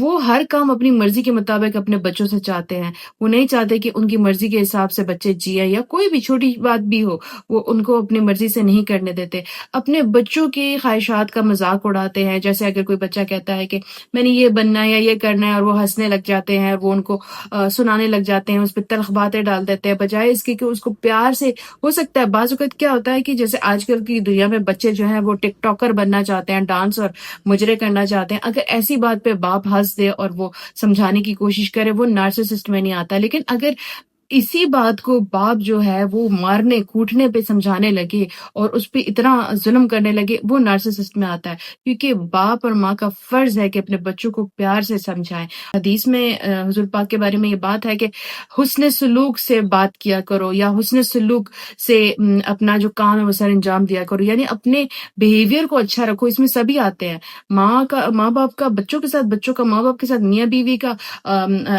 وہ ہر کام اپنی مرضی کے مطابق اپنے بچوں سے چاہتے ہیں. وہ نہیں چاہتے کہ ان کی مرضی کے حساب سے بچے جیے یا کوئی بھی چھوٹی بات بھی ہو وہ ان کو اپنی مرضی سے نہیں کرنے دیتے. اپنے بچوں کی خواہشات کا مذاق اڑاتے ہیں. جیسے اگر کوئی بچہ کہتا ہے کہ میں نے یہ بننا ہے یا یہ کرنا ہے اور وہ ہنسنے لگ جاتے ہیں اور وہ ان کو سنانے لگ جاتے ہیں, اس پہ تلخ باتیں ڈال دیتے ہیں بجائے اس کے کہ اس کو پیار سے. ہو سکتا ہے بعض اوقات کیا ہوتا ہے کہ جیسے آج کل کی دنیا میں بچے جو ہیں وہ ٹک ٹاکر بننا چاہتے ہیں, ڈانس اور مجرے کرنا چاہتے ہیں. اگر ایسی بات پہ باپ ہنس دے اور وہ سمجھانے کی کوشش کرے وہ نارسسسٹ میں نہیں آتا. لیکن اگر اسی بات کو باپ جو ہے وہ مارنے کوٹنے پہ سمجھانے لگے اور اس پہ اتنا ظلم کرنے لگے وہ نارسسسٹ میں آتا ہے. کیونکہ باپ اور ماں کا فرض ہے کہ اپنے بچوں کو پیار سے سمجھائیں. حدیث میں حضور پاک کے بارے میں یہ بات ہے کہ حسن سلوک سے بات کیا کرو یا حسن سلوک سے اپنا جو کام ہے وہ سر انجام دیا کرو, یعنی اپنے بیہیویئر کو اچھا رکھو. اس میں سبھی آتے ہیں, ماں باپ کا بچوں کے ساتھ, بچوں کا ماں باپ کے ساتھ, میاں بیوی کا,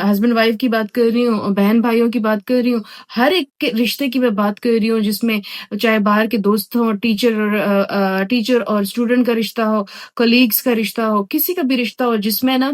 ہسبینڈ وائف کی بات کر رہی ہوں, بہن بھائیوں کی بات کر رہی ہوں, ہر ایک کے رشتے کی میں بات کر رہی ہوں جس میں چاہے باہر کے دوست ہوں, ٹیچر اور اسٹوڈنٹ کا رشتہ ہو, کولیگز کا رشتہ ہو, کسی کا بھی رشتہ ہو جس میں نا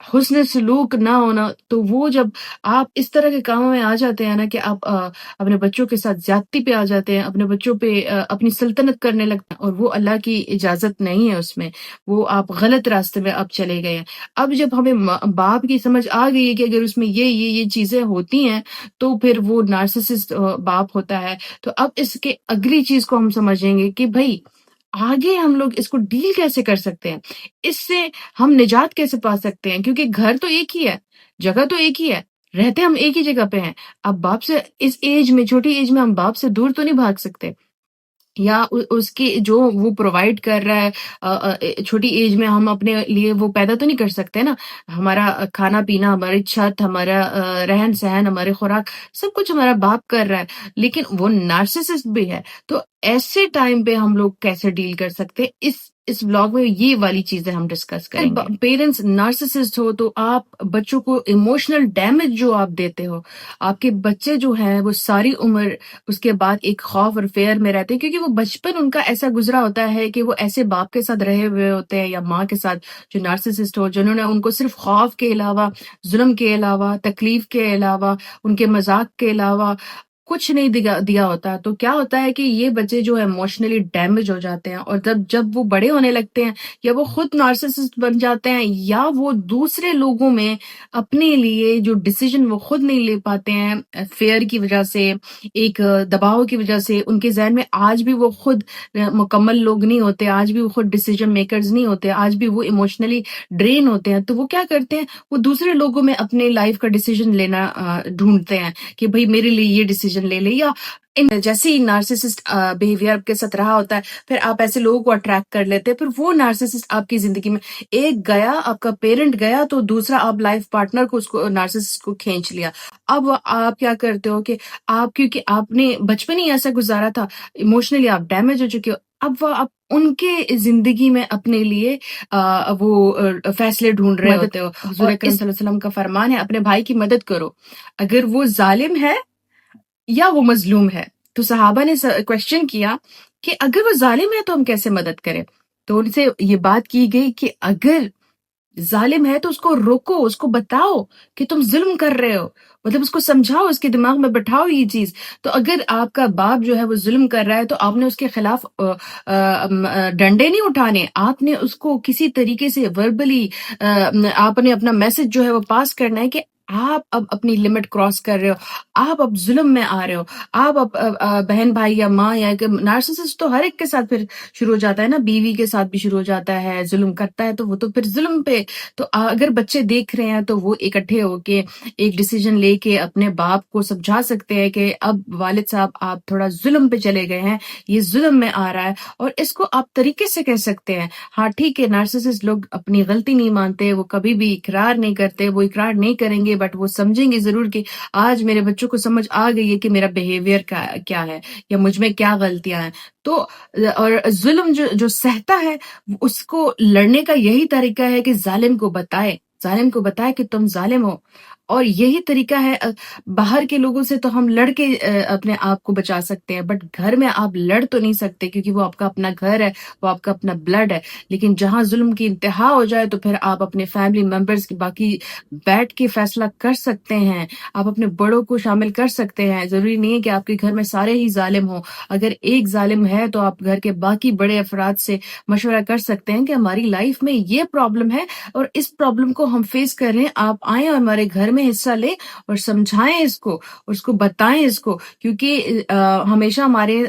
حسن سلوک نہ ہونا. تو وہ جب آپ اس طرح کے کاموں میں آ جاتے ہیں نا کہ آپ اپنے بچوں کے ساتھ زیادتی پہ آ جاتے ہیں, اپنے بچوں پہ اپنی سلطنت کرنے لگتے ہیں اور وہ اللہ کی اجازت نہیں ہے اس میں, وہ آپ غلط راستے میں اب چلے گئے ہیں. اب جب ہمیں باپ کی سمجھ آ گئی ہے کہ اگر اس میں یہ چیزیں ہوتی ہیں تو پھر وہ نارسسسٹ باپ ہوتا ہے. تو اب اس کے اگلی چیز کو ہم سمجھیں گے کہ بھائی آگے ہم لوگ اس کو ڈیل کیسے کر سکتے ہیں, اس سے ہم نجات کیسے پا سکتے ہیں. کیونکہ گھر تو ایک ہی ہے, جگہ تو ایک ہی ہے, رہتے ہم ایک ہی جگہ پہ ہیں. اب باپ سے اس ایج میں, چھوٹی ایج میں ہم باپ سے دور تو نہیں بھاگ سکتے, یا اس کی جو وہ پرووائڈ کر رہا ہے چھوٹی ایج میں ہم اپنے لیے وہ پیدا تو نہیں کر سکتے نا. ہمارا کھانا پینا, ہماری چھت, ہمارا رہن سہن, ہمارے خوراک, سب کچھ ہمارا باپ کر رہا ہے, لیکن وہ نارسسسٹ بھی ہے. تو ایسے ٹائم پہ ہم لوگ کیسے ڈیل کر سکتے, اس بلاگ میں یہ والی چیزیں ہم ڈسکس کریں گے. پیرنٹس نارسسسٹ ہو تو آپ بچوں کو ایموشنل ڈیمیج جو آپ دیتے ہو, آپ کے بچے جو ہیں وہ ساری عمر اس کے بعد ایک خوف اور فیئر میں رہتے ہیں, کیونکہ وہ بچپن ان کا ایسا گزرا ہوتا ہے کہ وہ ایسے باپ کے ساتھ رہے ہوئے ہوتے ہیں یا ماں کے ساتھ جو نارسسسٹ ہو, جنہوں نے ان کو صرف خوف کے علاوہ, ظلم کے علاوہ, تکلیف کے علاوہ, ان کے مذاق کے علاوہ کچھ نہیں دیا ہوتا. تو کیا ہوتا ہے کہ یہ بچے جو ایموشنلی ڈیمیج ہو جاتے ہیں, اور جب وہ بڑے ہونے لگتے ہیں یا وہ خود نارسسسٹ بن جاتے ہیں یا وہ دوسرے لوگوں میں اپنے لیے جو ڈیسیژن وہ خود نہیں لے پاتے ہیں, فیئر کی وجہ سے, ایک دباؤ کی وجہ سے, ان کے ذہن میں آج بھی وہ خود مکمل لوگ نہیں ہوتے, آج بھی وہ خود ڈیسیژن میکرز نہیں ہوتے, آج بھی وہ ایموشنلی ڈرین ہوتے ہیں. تو وہ کیا کرتے ہیں, وہ دوسرے لوگوں میں اپنے لائف کا ڈیسیژن لینا ڈھونڈتے ہیں کہ بھئی میرے لیے یہ ڈیسیژن لے لے. یا جیسے ہی نارسسسٹ بیہیویئر آپ کے ساتھ رہا ہوتا ہے پھر آپ ایسے لوگوں کو اٹریکٹ کر لیتے ہیں, پھر وہ نارسسسٹ آپ کی زندگی میں ایک گیا, آپ کا پیرنٹ گیا تو دوسرا آپ لائف پارٹنر کو, اس کو نارسسسٹ کو کھینچ لیا. اب آپ کیا کرتے ہو کہ آپ, کیونکہ آپ نے بچپن ہی ایسا گزارا تھا, ایموشنلی آپ ڈیمیج ہو چکے ہو, اب آپ ان کے زندگی میں اپنے لیے وہ فیصلے ڈھونڈ رہے ہوتے ہو. حضور اکرم صلی اللہ علیہ وسلم کا فرمان ہے اپنے بھائی کی مدد کرو اگر وہ ظالم ہے یا وہ مظلوم ہے. تو صحابہ نے کوشچن کیا کہ اگر وہ ظالم ہے تو ہم کیسے مدد کریں. تو ان سے یہ بات کی گئی کہ اگر ظالم ہے تو اس کو روکو, اس کو بتاؤ کہ تم ظلم کر رہے ہو, مطلب اس کو سمجھاؤ, اس کے دماغ میں بٹھاؤ یہ چیز. تو اگر آپ کا باپ جو ہے وہ ظلم کر رہا ہے تو آپ نے اس کے خلاف ڈنڈے نہیں اٹھانے, آپ نے اس کو کسی طریقے سے وربلی آپ نے اپنا میسج جو ہے وہ پاس کرنا ہے کہ آپ اب اپنی لمٹ کراس کر رہے ہو, آپ اب ظلم میں آ رہے ہو. آپ اب بہن بھائی یا ماں یا نارسسسٹ تو ہر ایک کے ساتھ پھر شروع ہو جاتا ہے نا, بیوی کے ساتھ بھی شروع ہو جاتا ہے, ظلم کرتا ہے تو وہ تو پھر ظلم پہ. تو اگر بچے دیکھ رہے ہیں تو وہ اکٹھے ہو کے ایک ڈیسیجن لے کے اپنے باپ کو سمجھا سکتے ہیں کہ اب والد صاحب آپ تھوڑا ظلم پہ چلے گئے ہیں, یہ ظلم میں آ رہا ہے. اور اس کو آپ طریقے سے کہہ سکتے ہیں. ہاں ٹھیک ہے, نارسسسٹ لوگ اپنی غلطی نہیں مانتے, وہ کبھی بھی اقرار نہیں کرتے, وہ اقرار نہیں کریں گے, بٹ وہ سمجھیں گے ضرور کہ آج میرے بچوں کو سمجھ آ گئی ہے کہ میرا بیہیویئر کیا ہے یا مجھ میں کیا غلطیاں ہیں. تو اور ظلم جو سہتا ہے اس کو لڑنے کا یہی طریقہ ہے کہ ظالم کو بتائے کہ تم ظالم ہو, اور یہی طریقہ ہے باہر کے لوگوں سے تو ہم لڑ کے اپنے آپ کو بچا سکتے ہیں، بٹ گھر میں آپ لڑ تو نہیں سکتے کیونکہ وہ آپ کا اپنا گھر ہے، وہ آپ کا اپنا بلڈ ہے۔ لیکن جہاں ظلم کی انتہا ہو جائے تو پھر آپ اپنے فیملی ممبرز کی باقی بیٹھ کے فیصلہ کر سکتے ہیں، آپ اپنے بڑوں کو شامل کر سکتے ہیں۔ ضروری نہیں ہے کہ آپ کے گھر میں سارے ہی ظالم ہوں، اگر ایک ظالم ہے تو آپ گھر کے باقی بڑے افراد سے مشورہ کر سکتے ہیں کہ ہماری لائف میں یہ پرابلم ہے اور اس پرابلم کو ہم فیس کر رہے ہیں، آپ آئیں اور ہمارے گھر میں حصہ لیں اور سمجھائیں اس کو اور اس کو بتائیں اس کو، کیونکہ ہمیشہ ہمارے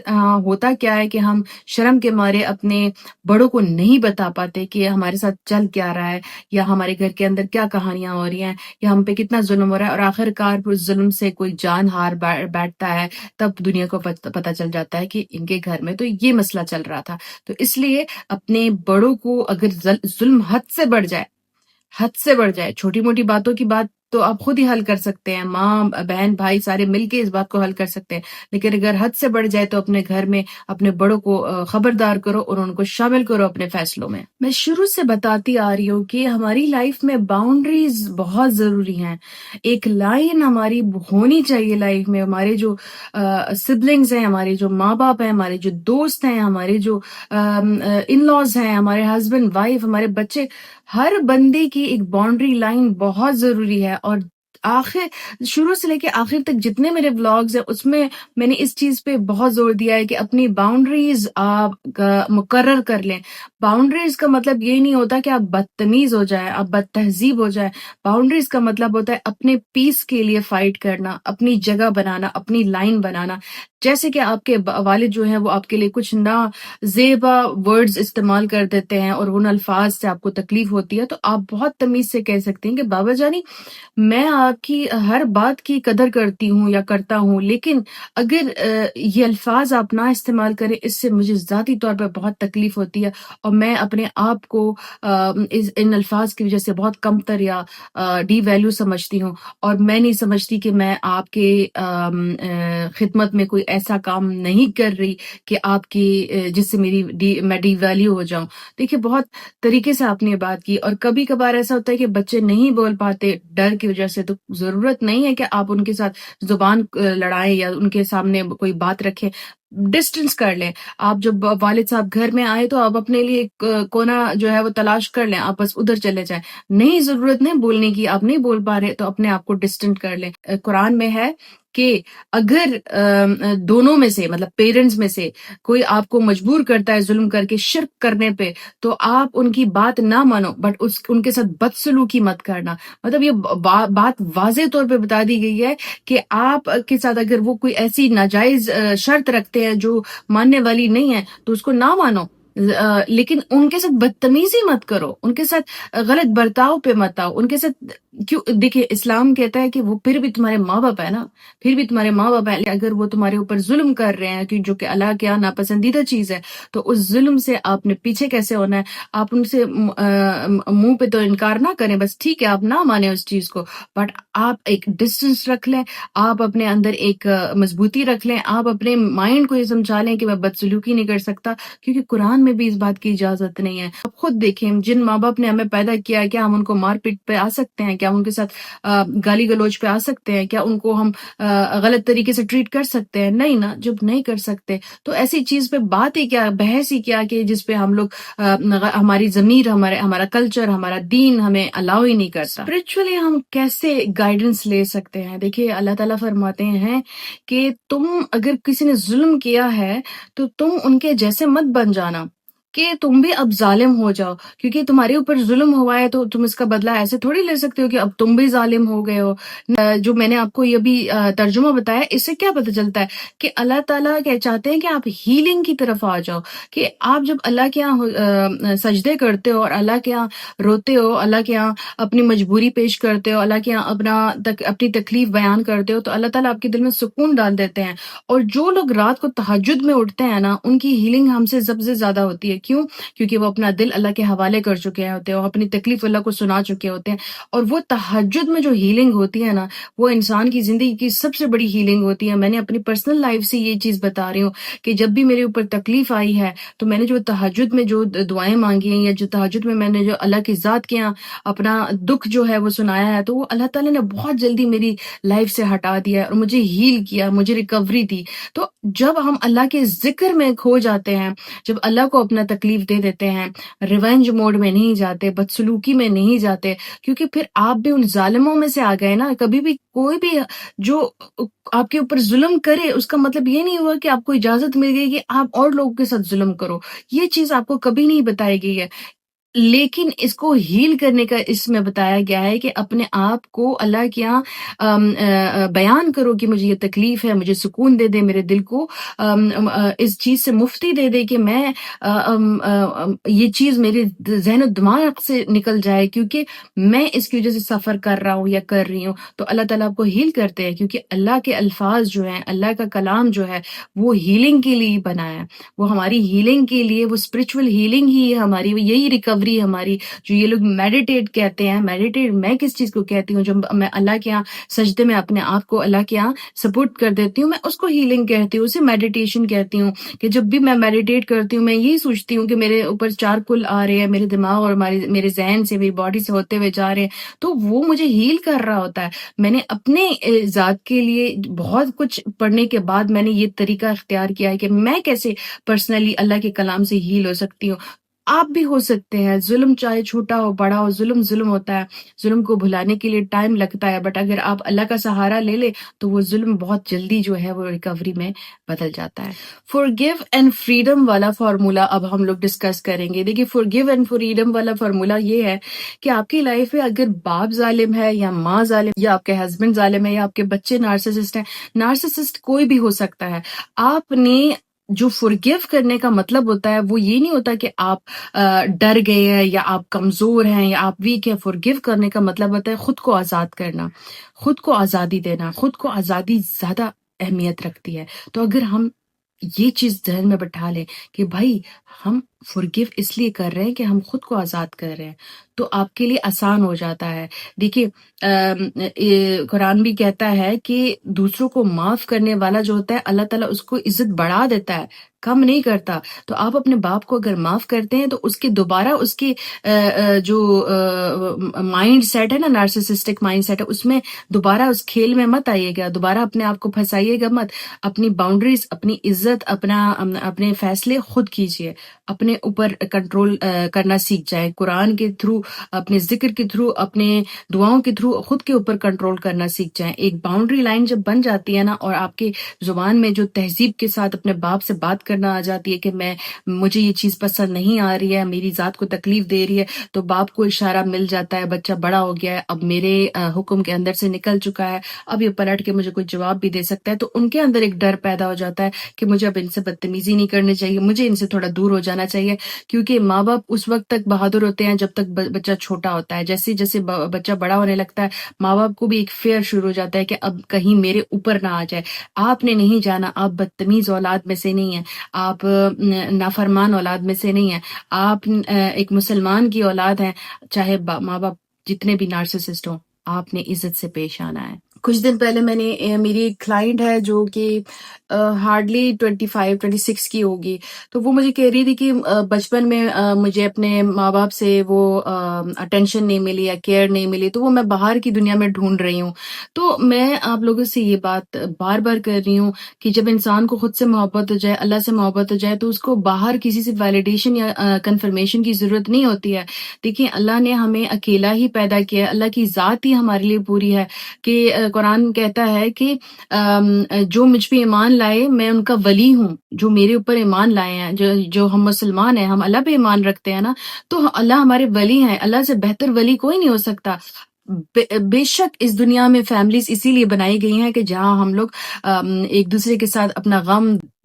ہوتا کیا ہے کہ ہم شرم کے مارے اپنے بڑوں کو نہیں بتا پاتے کہ ہمارے ساتھ چل کیا رہا ہے، یا ہمارے گھر کے اندر کیا کہانیاں ہو رہی ہیں، یا ہم پہ کتنا ظلم ہو رہا ہے، اور آخر کار اس ظلم سے کوئی جان ہار بیٹھتا ہے، تب دنیا کو پتہ چل جاتا ہے کہ ان کے گھر میں تو یہ مسئلہ چل رہا تھا۔ تو اس لیے اپنے بڑوں کو اگر ظلم حد سے بڑھ جائے، چھوٹی موٹی باتوں کی بات تو آپ خود ہی حل کر سکتے ہیں، ماں بہن بھائی سارے مل کے اس بات کو حل کر سکتے ہیں، لیکن اگر حد سے بڑھ جائے تو اپنے گھر میں اپنے بڑوں کو خبردار کرو اور ان کو شامل کرو اپنے فیصلوں میں۔ میں شروع سے بتاتی آ رہی ہوں کہ ہماری لائف میں باؤنڈریز بہت ضروری ہیں، ایک لائن ہماری ہونی چاہیے لائف میں۔ ہمارے جو سبلنگز ہیں، ہمارے جو ماں باپ ہیں، ہمارے جو دوست ہیں، ہمارے جو ان لاز ہیں، ہمارے ہسبینڈ وائف، ہمارے بچے، ہر بندے کی ایک باؤنڈری لائن بہت ضروری ہے۔ اور شروع سے لے کے آخر تک جتنے میرے ولاگز ہیں اس میں میں نے اس چیز پہ بہت زور دیا ہے کہ اپنی باؤنڈریز آپ مقرر کر لیں۔ باؤنڈریز کا مطلب یہ نہیں ہوتا کہ آپ بدتمیز ہو جائیں، آپ بد تہذیب ہو جائیں۔ باؤنڈریز کا مطلب ہوتا ہے اپنے پیس کے لیے فائٹ کرنا، اپنی جگہ بنانا، اپنی لائن بنانا۔ جیسے کہ آپ کے والد جو ہیں وہ آپ کے لیے کچھ زیبا ورڈز استعمال کر دیتے ہیں اور ان الفاظ سے آپ کو تکلیف ہوتی ہے، تو آپ بہت تمیز سے کہہ سکتے ہیں کہ بابا جانی میں آپ کی ہر بات کی قدر کرتی ہوں یا کرتا ہوں، لیکن اگر یہ الفاظ آپ نہ استعمال کریں، اس سے مجھے ذاتی طور پر بہت تکلیف ہوتی ہے اور میں اپنے آپ کو ان الفاظ کی وجہ سے بہت کمتر یا ڈی ویلیو سمجھتی ہوں، اور میں نہیں سمجھتی کہ میں آپ کے خدمت میں کوئی ایسا کام نہیں کر رہی کہ آپ کی جس سے میں ڈی ویلیو ہو جاؤں۔ دیکھیے بہت طریقے سے آپ نے بات کی، اور کبھی کبھار ایسا ہوتا ہے کہ بچے نہیں بول پاتے ڈر کی وجہ سے، تو ضرورت نہیں ہے کہ آپ ان کے ساتھ زبان لڑائیں یا ان کے سامنے کوئی بات رکھیں، ڈسٹنس کر لیں۔ آپ جب والد صاحب گھر میں آئے تو آپ اپنے لیے ایک کونا جو ہے وہ تلاش کر لیں، آپ بس ادھر چلے جائیں، نہیں ضرورت نہیں بولنے کی، آپ نہیں بول پا رہے تو اپنے آپ کو ڈسٹنٹ کر لیں۔ قرآن میں ہے کہ اگر دونوں میں سے مطلب پیرنٹس میں سے کوئی آپ کو مجبور کرتا ہے ظلم کر کے شرک کرنے پہ، تو آپ ان کی بات نہ مانو، بٹ ان کے ساتھ بدسلوکی مت کرنا۔ مطلب یہ بات واضح طور پہ بتا دی گئی ہے کہ آپ کے ساتھ اگر وہ کوئی ایسی ناجائز شرط رکھتے ہیں جو ماننے والی نہیں ہے تو اس کو نہ مانو، لیکن ان کے ساتھ بدتمیزی مت کرو، ان کے ساتھ غلط برتاؤ پہ مت آؤ، ان کے ساتھ کیوں؟ دیکھیے اسلام کہتا ہے کہ وہ پھر بھی تمہارے ماں باپ ہے نا، پھر بھی تمہارے ماں باپ ہے، اگر وہ تمہارے اوپر ظلم کر رہے ہیں جو کہ اللہ کے یہاں ناپسندیدہ چیز ہے، تو اس ظلم سے آپ نے پیچھے کیسے ہونا ہے؟ آپ ان سے منہ پہ تو انکار نہ کریں، بس ٹھیک ہے آپ نہ مانیں اس چیز کو، بٹ آپ ایک ڈسٹنس رکھ لیں، آپ اپنے اندر ایک مضبوطی رکھ لیں، آپ اپنے مائنڈ کو یہ سمجھا لیں کہ میں بدسلوکی نہیں کر سکتا، کیونکہ قرآن میں بھی اس بات کی اجازت نہیں ہے۔ آپ خود دیکھیں جن ماں باپ نے ہمیں پیدا کیا ہے، کیا ہم ان کو مار پیٹ پہ آ سکتے ہیں؟ کیا ہم ان کے ساتھ گالی گلوچ پہ آ سکتے ہیں؟ کیا ان کو ہم غلط طریقے سے ٹریٹ کر سکتے ہیں؟ نہیں نا، جب نہیں کر سکتے تو ایسی چیز پہ بات ہی کیا، بحث ہی کیا کہ جس پہ ہم لوگ ہماری ضمیر، ہمارا کلچر، ہمارا دین ہمیں الاؤ ہی نہیں کرتا۔ اسپرچولی ہم کیسے گائیڈنس لے سکتے ہیں؟ دیکھیے اللہ تعالیٰ فرماتے ہیں کہ تم اگر کسی نے ظلم کیا ہے تو تم ان کے جیسے مت بن جانا کہ تم بھی اب ظالم ہو جاؤ، کیونکہ تمہارے اوپر ظلم ہوا ہے تو تم اس کا بدلہ ایسے تھوڑی لے سکتے ہو کہ اب تم بھی ظالم ہو گئے ہو۔ جو میں نے آپ کو یہ بھی ترجمہ بتایا، اس سے کیا پتہ چلتا ہے کہ اللہ تعالیٰ کیا چاہتے ہیں کہ آپ ہیلنگ کی طرف آ جاؤ، کہ آپ جب اللہ کے یہاں سجدے کرتے ہو اور اللہ کے یہاں روتے ہو، اللہ کے یہاں اپنی مجبوری پیش کرتے ہو، اللہ کے یہاں اپنی تکلیف بیان کرتے ہو، تو اللہ تعالیٰ آپ کے دل میں سکون ڈال دیتے ہیں۔ اور جو لوگ رات کو تہجد میں اٹھتے ہیں نا، ان کی ہیلنگ ہم سے سب سے زیادہ ہوتی ہے، کیوں؟ کیونکہ وہ اپنا دل اللہ کے حوالے کر چکے ہوتے ہیں، وہ اپنی تکلیف اللہ کو سنا چکے ہوتے ہیں، اور وہ تہجد میں جو ہیلنگ ہوتی ہے نا، وہ انسان کی زندگی کی سب سے بڑی ہیلنگ ہوتی ہے۔ میں نے اپنی پرسنل لائف سے یہ چیز بتا رہی ہوں کہ جب بھی میرے اوپر تکلیف آئی ہے تو میں نے جو تہجد میں جو دعائیں مانگی ہیں، یا جو تہجد میں نے جو اللہ کی ذات کے یہاں اپنا دکھ جو ہے وہ سنایا ہے، تو وہ اللہ تعالیٰ نے بہت جلدی میری لائف سے ہٹا دیا ہے اور مجھے ہیل کیا، مجھے ریکوری دی۔ تو جب ہم اللہ کے ذکر میں کھو جاتے ہیں، جب اللہ کو اپنا تکلیف دے دیتے ہیں، ریونج موڈ میں نہیں جاتے، بدسلوکی میں نہیں جاتے، کیونکہ پھر آپ بھی ان ظالموں میں سے آ گئے نا۔ کبھی بھی کوئی بھی جو آپ کے اوپر ظلم کرے، اس کا مطلب یہ نہیں ہوا کہ آپ کو اجازت مل گئی کہ آپ اور لوگوں کے ساتھ ظلم کرو، یہ چیز آپ کو کبھی نہیں بتائی گئی ہے۔ لیکن اس کو ہیل کرنے کا اس میں بتایا گیا ہے کہ اپنے آپ کو اللہ کے یہاں بیان کرو کہ مجھے یہ تکلیف ہے، مجھے سکون دے دے، میرے دل کو اس چیز سے مفتی دے دے کہ میں یہ چیز میرے ذہن و دماغ سے نکل جائے، کیونکہ میں اس کی وجہ سے سفر کر رہا ہوں یا کر رہی ہوں۔ تو اللہ تعالیٰ آپ کو ہیل کرتے ہیں، کیونکہ اللہ کے الفاظ جو ہیں، اللہ کا کلام جو ہے وہ ہیلنگ کے لیے بنایا ہے، وہ ہماری ہیلنگ کے لیے، وہ اسپرچول ہیلنگ ہی ہے ہماری، یہی ریکوری ہماری۔ جو یہ لوگ میڈیٹیٹ کہتے ہیں، میڈیٹیٹ میں کس چیز کو کہتی ہوں؟ جب میں اللہ کے یہاں سجدے میں اپنے آپ کو اللہ کے یہاں سپورٹ کر دیتی ہوں، میں اس کو ہیلنگ کہتی ہوں، اسے میڈیٹیشن کہتی ہوں۔ کہ جب بھی میں میڈیٹیٹ کرتی ہوں، میں یہی سوچتی ہوں کہ میرے اوپر 4 کل آ رہے ہیں، میرے دماغ اور میرے ذہن سے، میری باڈی سے ہوتے ہوئے جا رہے ہیں، تو وہ مجھے ہیل کر رہا ہوتا ہے۔ میں نے اپنے ذات کے لیے بہت کچھ پڑھنے کے بعد میں نے یہ طریقہ اختیار کیا ہے کہ میں کیسے پرسنلی اللہ کے کلام سے ہیل ہو سکتی ہوں۔ آپ بھی ہو سکتے ہیں۔ ظلم چاہے چھوٹا ہو بڑا ہو، ظلم ہوتا ہے، ظلم کو بھلانے کے لیے ٹائم لگتا ہے، بٹ اگر آپ اللہ کا سہارا لے لے تو وہ ظلم بہت جلدی جو ہے وہ ریکوری میں بدل جاتا ہے۔ forgive and freedom والا فارمولا اب ہم لوگ ڈسکس کریں گے۔ دیکھیے forgive and freedom والا فارمولا یہ ہے کہ آپ کی لائف میں اگر باپ ظالم ہے یا ماں ظالم یا آپ کے ہسبینڈ ظالم ہے یا آپ کے بچے نارسسسٹ ہیں، نارسسسٹ کوئی بھی ہو سکتا ہے، آپ نے جو forgive کرنے کا مطلب ہوتا ہے وہ یہ نہیں ہوتا کہ آپ ڈر گئے ہیں یا آپ کمزور ہیں یا آپ ویک ہیں۔ forgive کرنے کا مطلب ہوتا ہے خود کو آزاد کرنا، خود کو آزادی دینا۔ خود کو آزادی زیادہ اہمیت رکھتی ہے۔ تو اگر ہم یہ چیز ذہن میں بٹھا لیں کہ بھائی ہم forgive اس لیے کر رہے ہیں کہ ہم خود کو آزاد کر رہے ہیں، تو آپ کے لیے آسان ہو جاتا ہے۔ دیکھیے قرآن بھی کہتا ہے کہ دوسروں کو معاف کرنے والا جو ہوتا ہے اللہ تعالیٰ اس کو عزت بڑھا دیتا ہے، کم نہیں کرتا۔ تو آپ اپنے باپ کو اگر معاف کرتے ہیں تو اس کے دوبارہ اس کی جو مائنڈ سیٹ ہے نا، نارسسسٹک مائنڈ سیٹ ہے، اس میں دوبارہ اس کھیل میں مت آئیے گا، دوبارہ اپنے آپ کو پھنسائیے گا مت۔ اپنی باؤنڈریز، اپنی عزت، اپنے فیصلے خود کیجیے، اپنے اوپر کنٹرول کرنا سیکھ جائے۔ قرآن کے تھرو، اپنے ذکر کے تھرو، اپنے دعاؤں کے تھرو خود کے اوپر کنٹرول کرنا سیکھ جائیں۔ ایک باؤنڈری لائن جب بن جاتی ہے نا، اور آپ کے زبان میں جو تہذیب کے ساتھ اپنے باپ سے بات کرنا آ جاتی ہے کہ مجھے یہ چیز پسند نہیں آ رہی ہے، میری ذات کو تکلیف دے رہی ہے، تو باپ کو اشارہ مل جاتا ہے بچہ بڑا ہو گیا ہے، اب میرے حکم کے اندر سے نکل چکا ہے، اب یہ پلٹ کے مجھے کوئی جواب بھی دے سکتا ہے۔ تو ان کے اندر ایک ڈر پیدا ہو جاتا ہے کہ مجھے اب ان سے بدتمیزی نہیں کرنی چاہیے، مجھے ان سے تھوڑا دور ہو جانا چاہیے، کیونکہ ماں باپ اس وقت تک بہادر ہوتے ہیں جب تک بچہ چھوٹا ہوتا ہے۔ جیسے جیسے بچہ بڑا ہونے لگتا ہے، ماں باپ کو بھی ایک فیئر شروع ہو جاتا ہے کہ اب کہیں میرے اوپر نہ آ جائے۔ آپ نے نہیں جانا، آپ بدتمیز اولاد میں سے نہیں ہیں، آپ نافرمان اولاد میں سے نہیں ہیں، آپ ایک مسلمان کی اولاد ہیں، چاہے ماں باپ جتنے بھی نارسسسٹ ہوں، آپ نے عزت سے پیش آنا ہے۔ کچھ دن پہلے میں نے میری ایک کلائنٹ ہے جو کہ ہارڈلی 25-26 کی ہوگی، تو وہ مجھے کہہ رہی تھی کہ بچپن میں مجھے اپنے ماں باپ سے وہ اٹینشن نہیں ملی یا کیئر نہیں ملی، تو وہ میں باہر کی دنیا میں ڈھونڈ رہی ہوں۔ تو میں آپ لوگوں سے یہ بات بار بار کر رہی ہوں کہ جب انسان کو خود سے محبت ہو جائے، اللہ سے محبت ہو جائے، تو اس کو باہر کسی سے ویلیڈیشن یا کنفرمیشن کی ضرورت نہیں ہوتی ہے۔ دیکھیں اللہ نے ہمیں اکیلا ہی پیدا کیا ہے، اللہ کی ذات ہی ہمارے لیے پوری ہے کہ قرآن کہتا ہے کہ جو مجھ پہ ایمان لائے میں ان کا ولی ہوں، جو میرے اوپر ایمان لائے ہیں، جو ہم مسلمان ہیں، ہم اللہ پہ ایمان رکھتے ہیں نا، تو اللہ ہمارے ولی ہیں۔ اللہ سے بہتر ولی کوئی نہیں ہو سکتا۔ بے شک اس دنیا میں فیملیز اسی لیے بنائی گئی ہیں کہ جہاں ہم لوگ ایک دوسرے کے ساتھ اپنا غم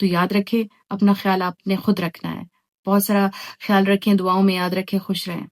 تو یاد رکھیں اپنا خیال آپ نے خود رکھنا ہے. بہت سارا خیال رکھیں, دعاؤں میں یاد رکھیں, خوش رہیں.